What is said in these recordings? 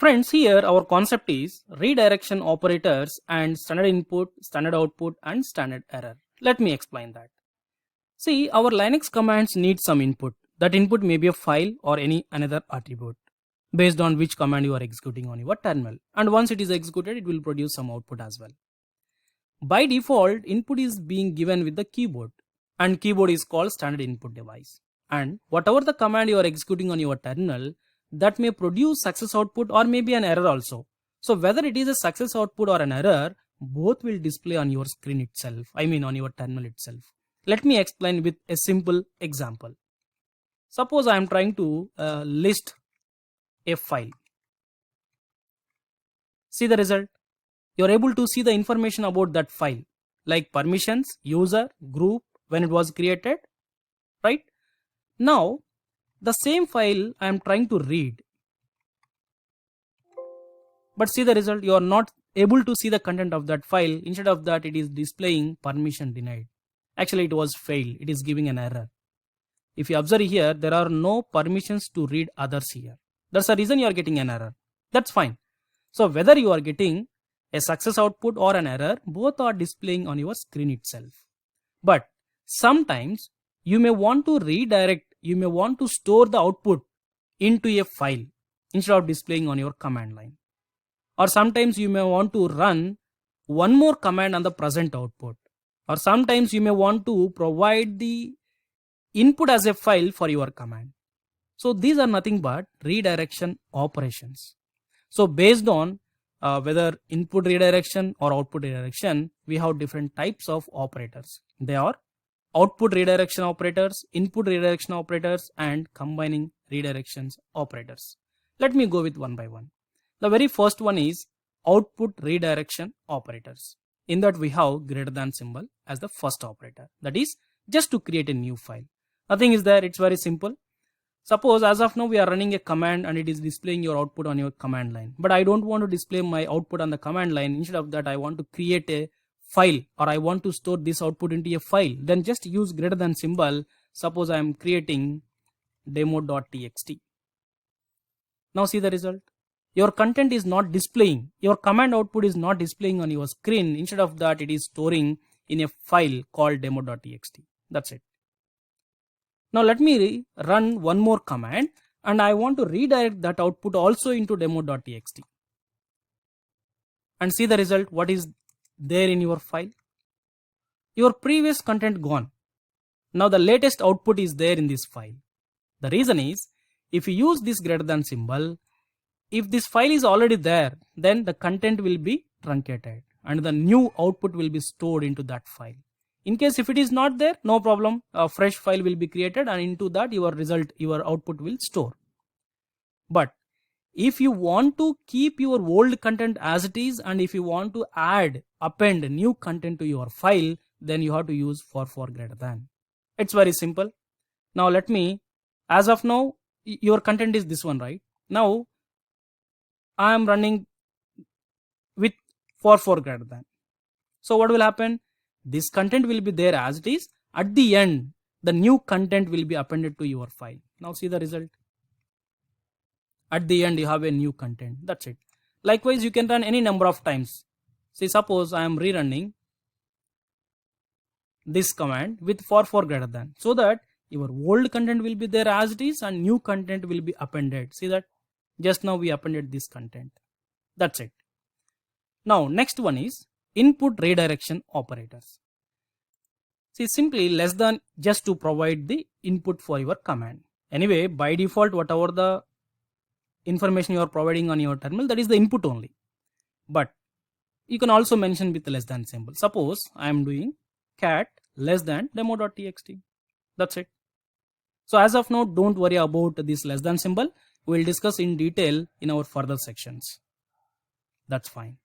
Friends, here our concept is redirection operators and standard input, standard output and standard error. Let me explain that. See, our Linux commands need some input. That input may be a file or any another attribute based on which command you are executing on your terminal. And once it is executed, it will produce some output as well. By default, input is being given with the keyboard and keyboard is called standard input device. And whatever the command you are executing on your terminal, that may produce success output or maybe an error also. So whether it is a success output or an error, both will display on your screen itself, on your terminal itself. Let me explain with a simple example. Suppose I am trying to list a file. See the result. You are able to see the information about that file, like permissions, user, group, when it was created, right? Now, the same file I am trying to read. But see the result, you are not able to see the content of that file. Instead of that, it is displaying permission denied. Actually, it was failed. It is giving an error. If you observe here, there are no permissions to read others here. That's the reason you are getting an error. That's fine. So whether you are getting a success output or an error, both are displaying on your screen itself. But sometimes you may want to redirect, you may want to store the output into a file instead of displaying on your command line. Or sometimes you may want to run one more command on the present output. Or sometimes you may want to provide the input as a file for your command. So these are nothing but redirection operations. So based on whether input redirection or output redirection, we have different types of operators. They are output redirection operators, input redirection operators, and combining redirections operators. Let me go with one by one. The very first one is output redirection operators. In that we have greater than symbol as the first operator. That is just to create a new file. Nothing is there, it's very simple. Suppose as of now we are running a command and it is displaying your output on your command line. But I don't want to display my output on the command line. Instead of that, I want to create a file or I want to store this output into a file. Then just use greater than symbol. Suppose I am creating demo.txt. Now see the result. Your content is not displaying. Your command output is not displaying on your screen. Instead of that, it is storing in a file called demo.txt. That's it. Now let me run one more command and I want to redirect that output also into demo.txt. And see the result, what is there in your file. Your previous content gone. Now the latest output is there in this file. The reason is, if you use this greater than symbol, if this file is already there, then the content will be truncated and the new output will be stored into that file. In case if it is not there, no problem, a fresh file will be created and into that your output will store. But if you want to keep your old content as it is and if you want to append new content to your file, then you have to use for greater than. It's very simple. Now let me, as of now, your content is this one, right? Now I am running with for greater than. So what will happen? This content will be there as it is. At the end, the new content will be appended to your file. Now see the result. At the end, you have a new content. That's it. Likewise, you can run any number of times. See, suppose I am rerunning this command with for greater than, so that your old content will be there as it is and new content will be appended. See that? Just now we appended this content. That's it. Now next one is input redirection operators. See, simply less than just to provide the input for your command. Anyway, by default, whatever the information you are providing on your terminal, that is the input only. But you can also mention with less than symbol. Suppose I am doing cat less than demo.txt. That's it. So as of now, don't worry about this less than symbol. We will discuss in detail in our further sections. That's fine.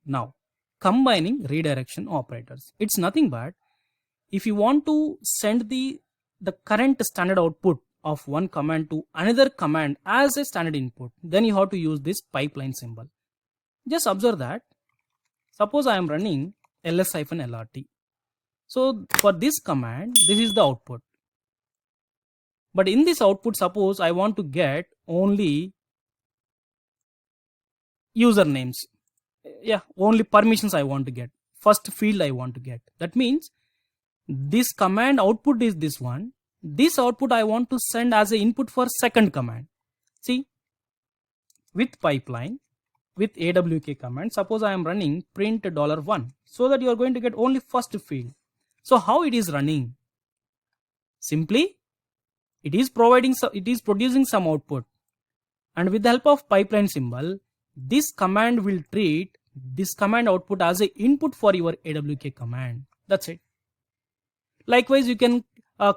Now, combining redirection operators. It's nothing but if you want to send the current standard output of one command to another command as a standard input, then you have to use this pipeline symbol. Just observe that. Suppose I am running ls-lrt. So for this command, this is the output. But in this output, suppose I want to get only usernames. Yeah, only permissions I want to get. First field I want to get. That means this command output is this one. This output I want to send as an input for second command. See, with pipeline, with AWK command, suppose I am running print $1, so that you are going to get only first field. So how it is running? Simply, it is producing some output, and with the help of pipeline symbol, this command will treat this command output as an input for your AWK command. That's it. Likewise, you can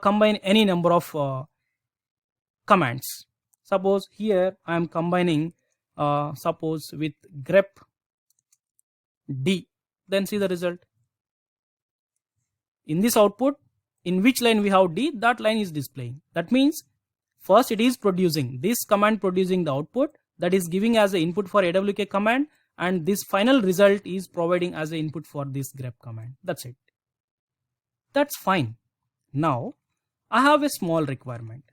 combine any number of commands. Suppose here I am combining suppose with grep d, then see the result. In this output, in which line we have d, that line is displaying. That means first it is producing this command, producing the output that is giving as an input for AWK command, and this final result is providing as an input for this grep command. That's it. That's fine. Now I have a small requirement.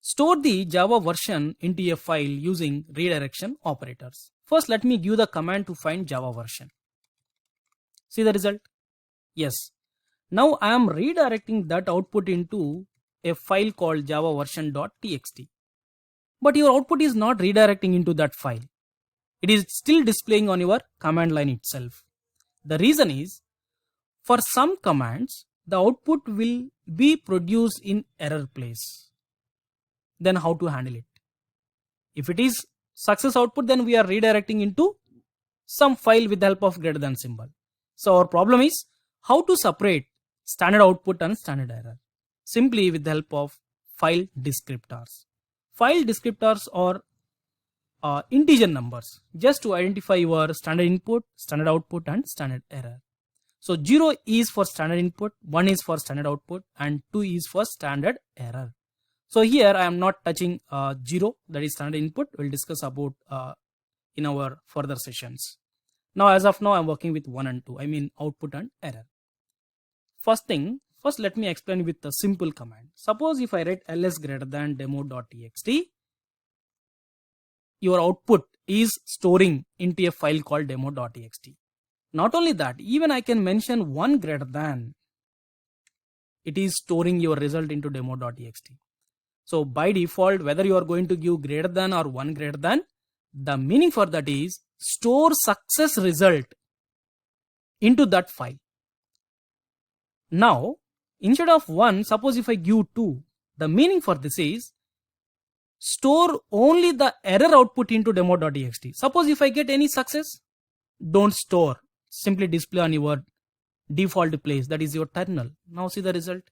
Store the Java version into a file using redirection operators. First, let me give the command to find Java version. See the result? Yes. Now I am redirecting that output into a file called java version.txt. But your output is not redirecting into that file. It is still displaying on your command line itself. The reason is, for some commands, the output will be produced in error place. Then how to handle it? If it is success output, then we are redirecting into some file with the help of greater than symbol. So our problem is how to separate standard output and standard error. Simply with the help of file descriptors. File descriptors are integer numbers just to identify your standard input, standard output and standard error. So 0 is for standard input, 1 is for standard output and 2 is for standard error. So here I am not touching 0, that is standard input. We'll discuss about in our further sessions. Now as of now I am working with 1 and 2, I mean output and error. First let me explain with a simple command. Suppose if I write ls greater than demo.txt, your output is storing into a file called demo.txt. Not only that, even I can mention 1 greater than, it is storing your result into demo.txt. So by default, whether you are going to give greater than or 1 greater than, the meaning for that is store success result into that file. Now, instead of 1, suppose if I give 2, the meaning for this is store only the error output into demo.txt. Suppose if I get any success, don't store, simply display on your default place, that is your terminal. Now see the result.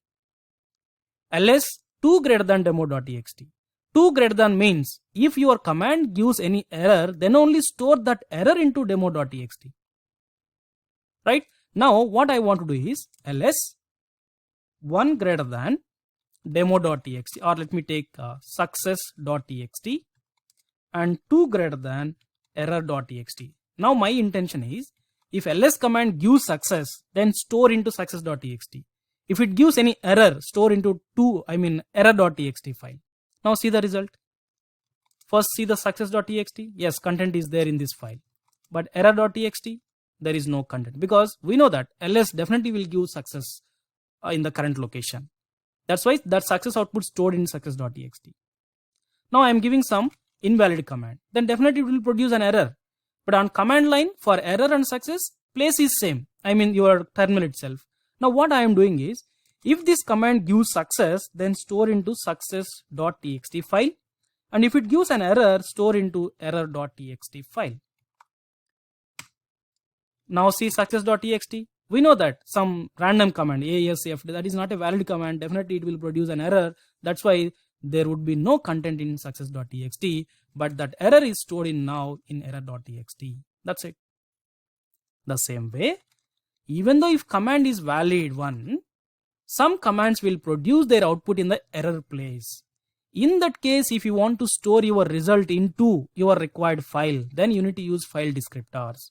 ls 2 greater than demo.txt. 2 greater than means if your command gives any error, then only store that error into demo.txt. Right? Now what I want to do is ls 1 greater than demo.txt, or let me take success.txt, and 2 greater than error.txt. Now my intention is, if ls command gives success, then store into success.txt. If it gives any error, store into error.txt file. Now see the result. First see the success.txt. Yes, content is there in this file. But error.txt, there is no content, because we know that ls definitely will give success in the current location. That's why that success output stored in success.txt. Now I am giving some invalid command. Then definitely it will produce an error. But on command line, for error and success, place is same. I mean your terminal itself. Now what I am doing is, if this command gives success, then store into success.txt file. And if it gives an error, store into error.txt file. Now see success.txt. We know that some random command, ASF, that is not a valid command. Definitely it will produce an error. That's why there would be no content in success.txt. But that error is stored in now in error.txt. That's it. The same way, even though if command is valid one, some commands will produce their output in the error place. In that case, if you want to store your result into your required file, then you need to use file descriptors.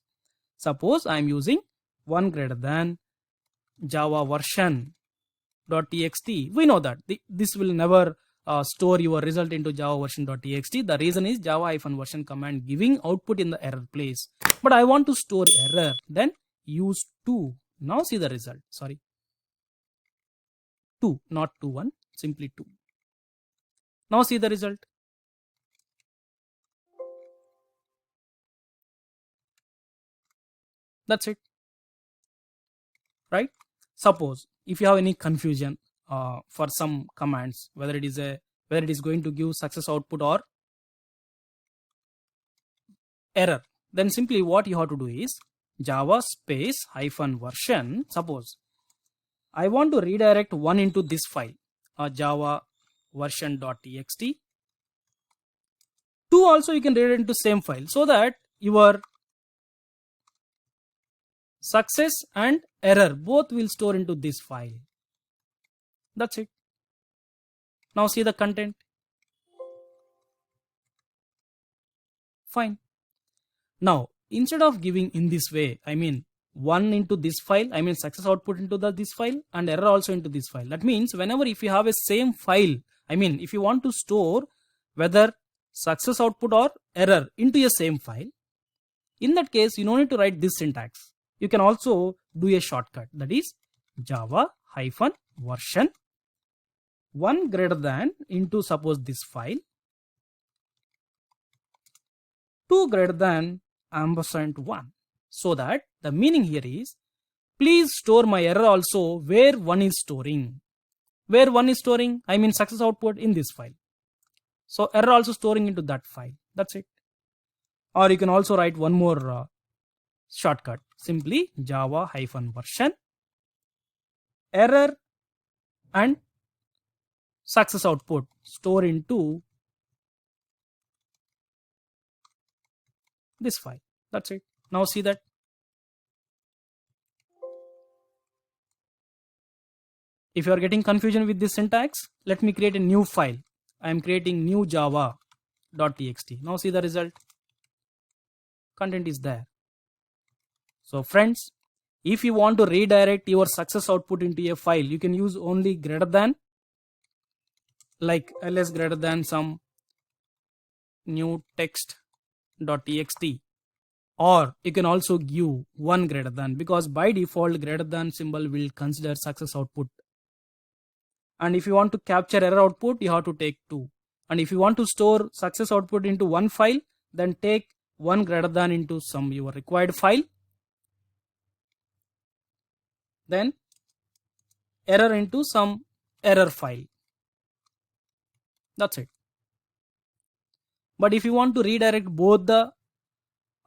Suppose I am using 1 greater than java version.txt. We know that this will never store your result into java version.txt. The reason is java-version command giving output in the error place. But I want to store error, then use 2. Now see the result. Sorry, 2, not 2 1, simply 2. Now see the result. That's it, right? Suppose if you have any confusion for some commands, whether it is going to give success output or error, then simply what you have to do is java space -version. Suppose I want to redirect one into this file, java version.txt. 2 also you can redirect into same file, so that your success and error both will store into this file. That's it. Now see the content. Fine. Now instead of giving in this way, I mean 1 into this file, I mean success output into this file and error also into this file. That means whenever if you have a same file, I mean if you want to store whether success output or error into a same file, in that case you don't need to write this syntax. You can also do a shortcut, that is java-version 1 greater than into suppose this file, 2 greater than &1. So that the meaning here is please store my error also where 1 is storing. Where 1 is storing, I mean success output in this file. So error also storing into that file. That's it. Or you can also write one more shortcut, simply java-version error and success output store into this file. That's it. Now see that. If you are getting confusion with this syntax, let me create a new file. I am creating new java.txt. Now see the result. Content is there. So friends, if you want to redirect your success output into a file, you can use only greater than, like ls greater than some new text.txt, or you can also give 1 greater than, because by default greater than symbol will consider success output. And if you want to capture error output, you have to take 2. And if you want to store success output into one file, then take 1 greater than into some your required file, then error into some error file. That's it. But if you want to redirect both the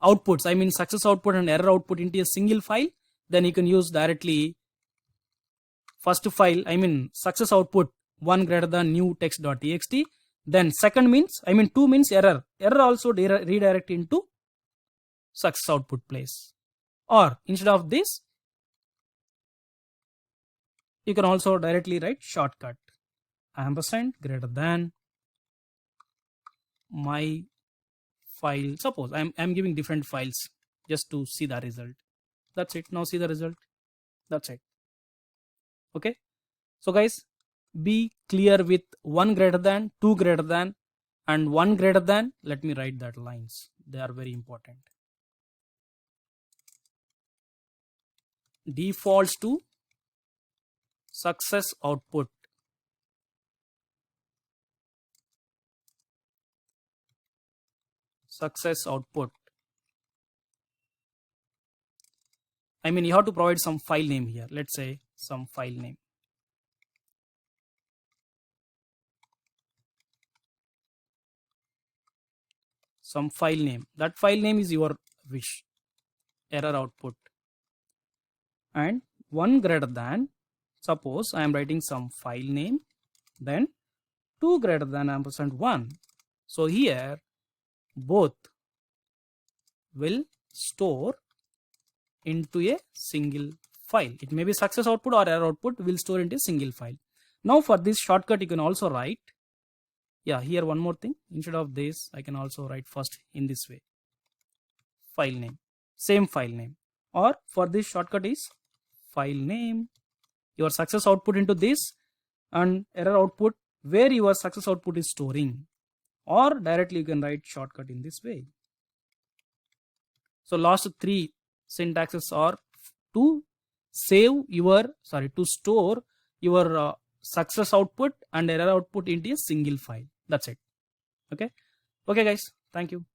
outputs, I mean success output and error output into a single file, then you can use directly first file, I mean success output 1 greater than new text.txt, then second means, I mean 2 means error also redirect into success output place. Or instead of this, you can also directly write shortcut ampersand greater than my file. Suppose I'm giving different files just to see the result. That's it. Now see the result. That's it. Okay. So guys, be clear with 1 greater than, 2 greater than and 1 greater than. Let me write that lines. They are very important. Defaults to success output. Success output. I mean you have to provide some file name here. Let's say some file name. Some file name. That file name is your wish. Error output. And 1 greater than, suppose I am writing some file name, then 2 greater than &1. So here both will store into a single file. It may be success output or error output will store into a single file. Now for this shortcut you can also write, here one more thing, instead of this I can also write first in this way, file name, same file name, or for this shortcut is file name, your success output into this and error output where your success output is storing, or directly you can write shortcut in this way. So last three syntaxes are to store your success output and error output into a single file. That's it. Okay guys, thank you.